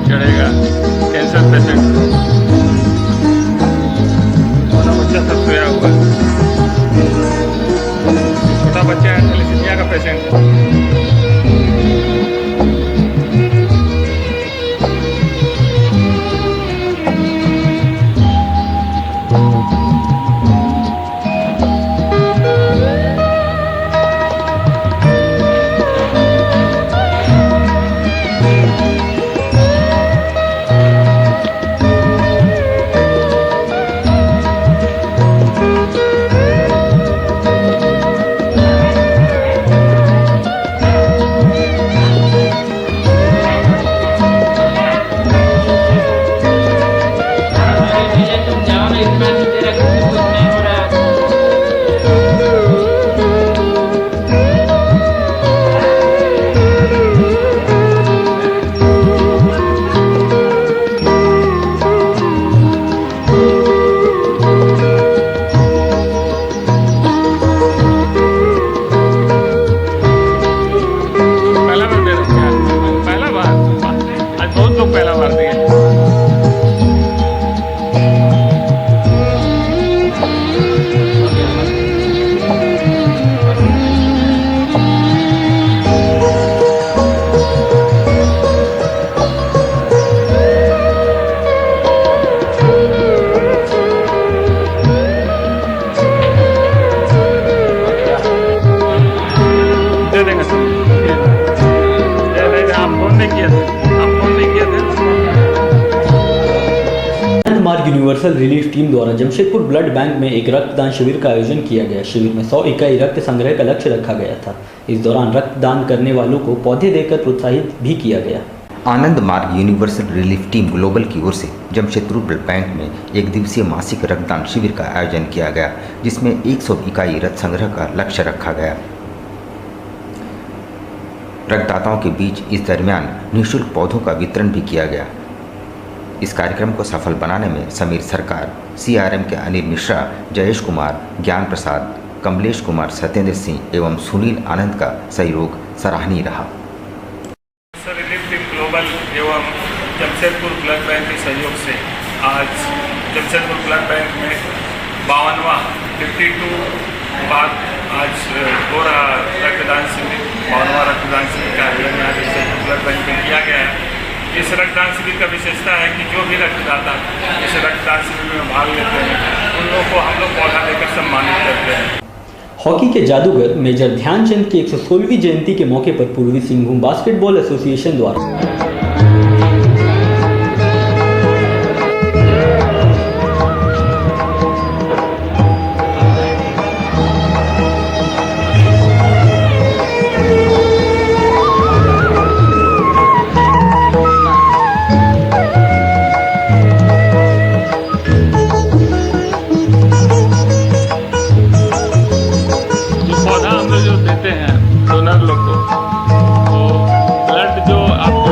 चढ़ेगा। Cancer patient, छोटा बच्चा सब सोया हुआ है। छोटा बच्चा है, थैलेसीमिया का पेशेंट है। पहला बार दिए। दे देंगे सर। आप फोन नहीं किए थे, मार्ग यूनिवर्सल रिलीफ टीम द्वारा जमशेदपुर ब्लड बैंक में एक रक्तदान शिविर का आयोजन किया गया। शिविर में 100 इकाई रक्त संग्रह का लक्ष्य रखा गया था। इस दौरान रक्तदान करने वालों को पौधे देकर प्रोत्साहित भी किया गया। आनंद मार्ग यूनिवर्सल रिलीफ टीम ग्लोबल की ओर से जमशेदपुर ब्लड बैंक में एक दिवसीय मासिक रक्तदान शिविर का आयोजन किया गया, जिसमें 100 इकाई रक्त संग्रह का लक्ष्य रखा गया। रक्तदाताओं के बीच इस दरमियान निःशुल्क पौधों का वितरण भी किया गया। इस कार्यक्रम को सफल बनाने में समीर सरकार, CRM के अनिल मिश्रा, जयेश कुमार, ज्ञान प्रसाद, कमलेश कुमार, सत्येंद्र सिंह एवं सुनील आनंद का सहयोग सराहनीय रहा। रिलीफ टीम ग्लोबल एवं जमशेदपुर ब्लड बैंक के सहयोग से आज जमशेदपुर ब्लड बैंक में 52वां 52 बाद आज हो रहा रक्तदान शिविर, 52वां रक्तदान शिविर का आयोजन यहाँ जमशेदपुर ब्लड बैंक में किया गया है। इस रक्तदान शिविर का विशेषता है कि जो भी रक्तदाता इस रक्तदान शिविर में भाग लेते हैं उन लोगों को हम लोग पौधा देकर सम्मानित करते हैं। हॉकी के जादूगर मेजर ध्यानचंद की 116वीं जयंती के मौके पर पूर्वी सिंहभूम बास्केटबॉल एसोसिएशन द्वारा डोनर लोग को, तो ब्लड जो आपको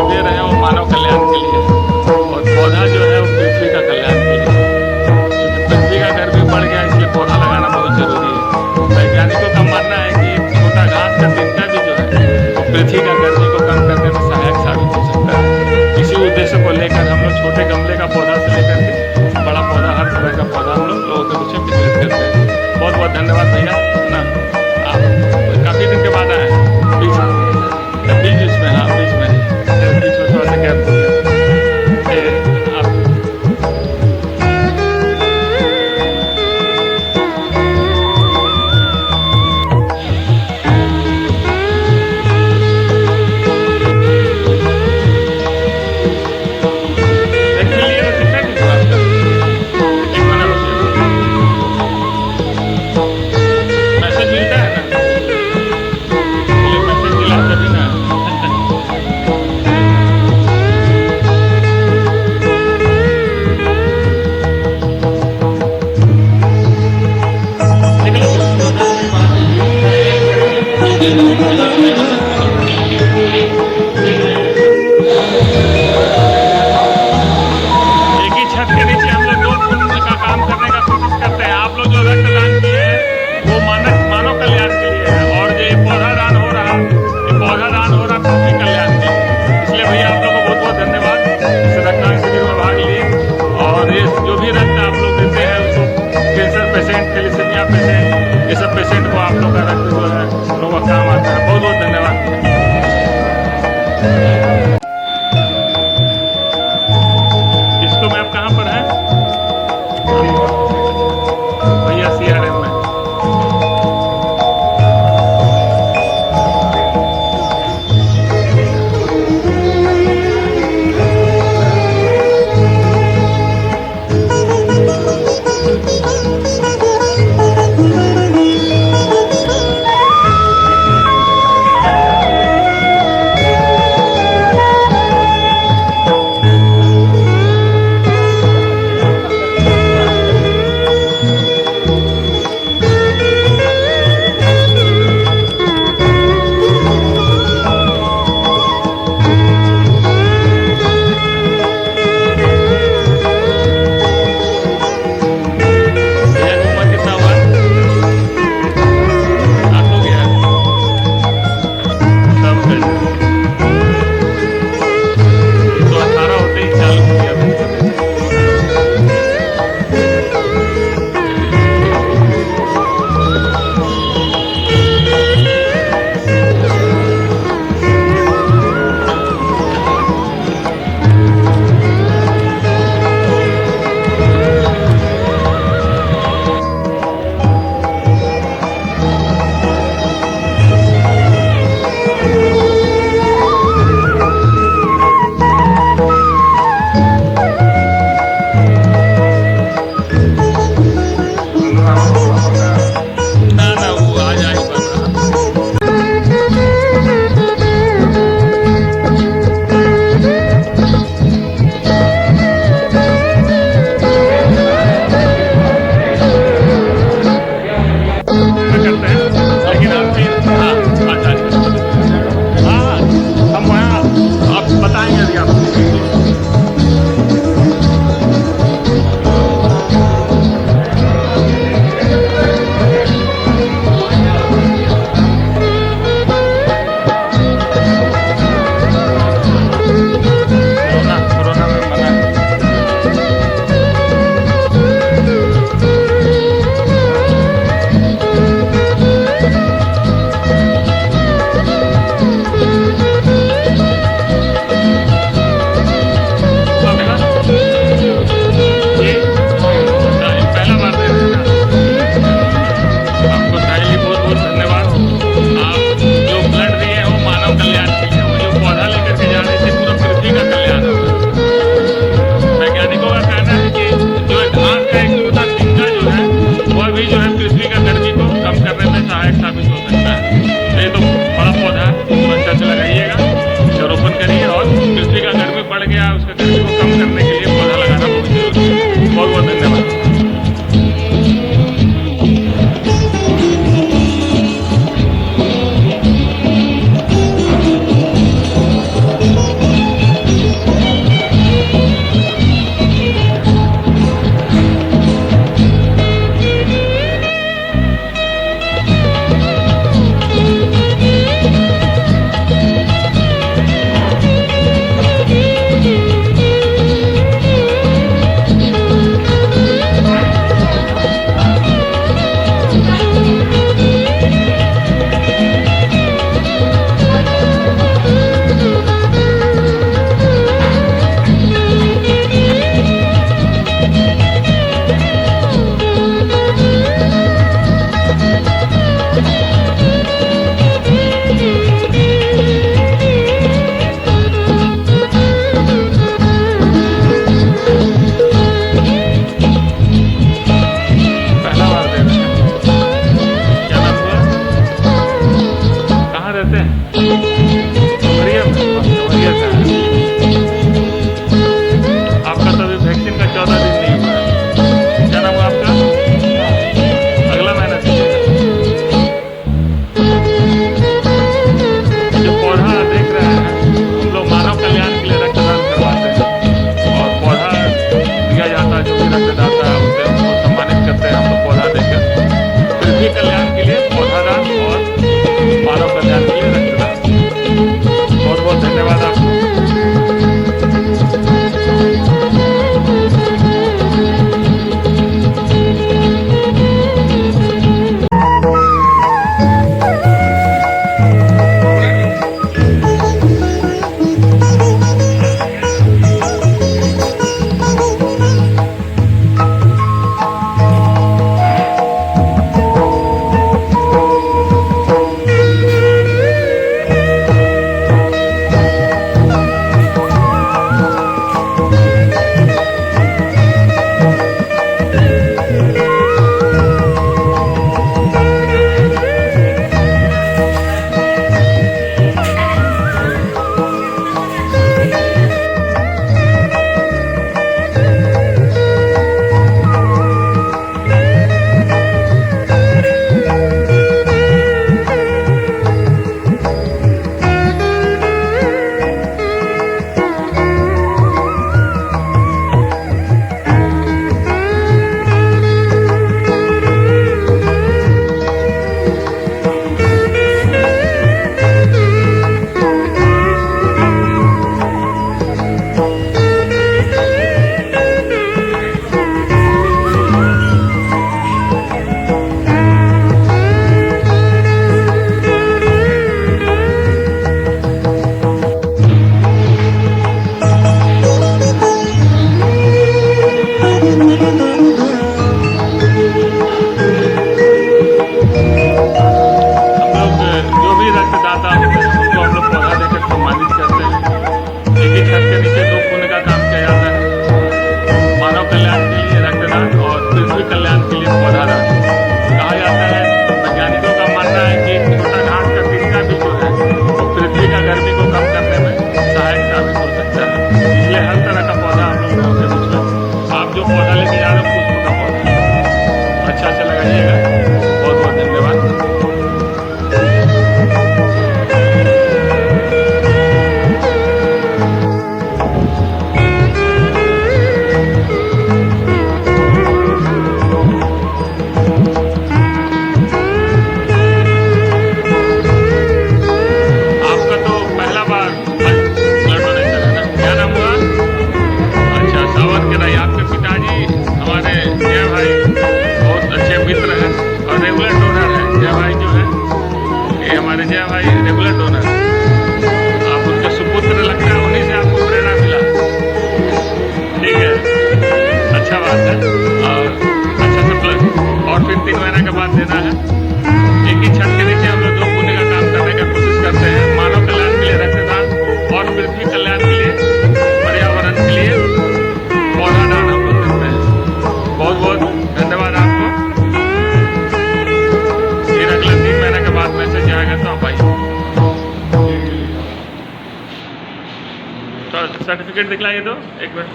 सर्टिफिकेट दिखलाइए तो एक मिनट,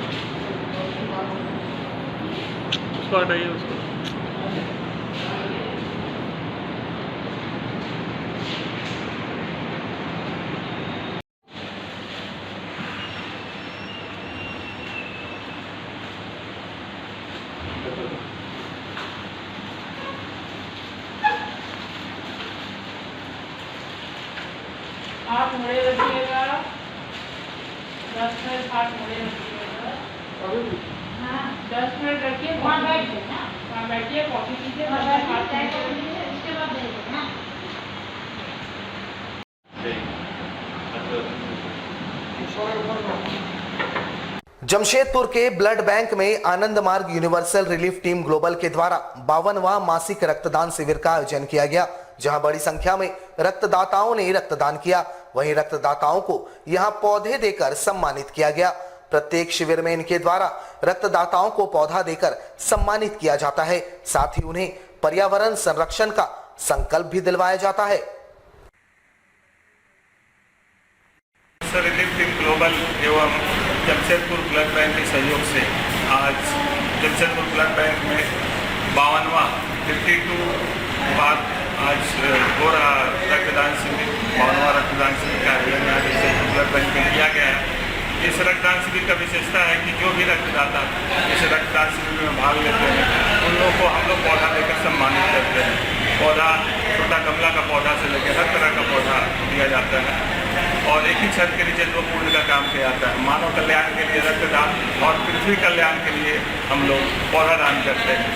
उसको हटाइए उसको। हाथ मुड़े रखिएगा, 10 मिनट हाथ मुड़े रखिएगा। हाँ 10 मिनट रखिए, वहाँ बैठिए, कॉफी पीजिए, उसके बाद देना। जमशेदपुर के ब्लड बैंक में आनंद मार्ग यूनिवर्सल रिलीफ टीम ग्लोबल के द्वारा 52वां मासिक रक्तदान शिविर का आयोजन किया गया, जहां बड़ी संख्या में रक्तदाताओं ने रक्तदान किया। वहीं रक्तदाताओं को यहां पौधे देकर सम्मानित किया गया। प्रत्येक शिविर में इनके द्वारा रक्तदाताओं को पौधा देकर सम्मानित किया जाता है। साथ ही उन्हें पर्यावरण संरक्षण का संकल्प भी दिलवाया जाता है। रिलीफ टीम ग्लोबल एवं जमशेदपुर ब्लड बैंक के सहयोग से आज जमशेदपुर ब्लड बैंक में 52वां 52 बार आज हो रहा रक्तदान शिविर, 52वां रक्तदान शिविर का आयोजन आज जमशेदपुर ब्लड बैंक में किया गया है। इस रक्तदान शिविर का विशेषता है कि जो भी रक्तदाता इस रक्तदान शिविर में भाग लेते हैं उन लोगों को हम लोग पौधा देकर सम्मानित करते हैं। पौधा छोटा गमला का पौधा से लेकर हर तरह का पौधा दिया जाता है और एक ही छत के नीचे 2 पुण्य का काम किया जाता है। मानव कल्याण के लिए रक्तदान और पृथ्वी कल्याण के लिए हम लोग पौधा दान करते हैं।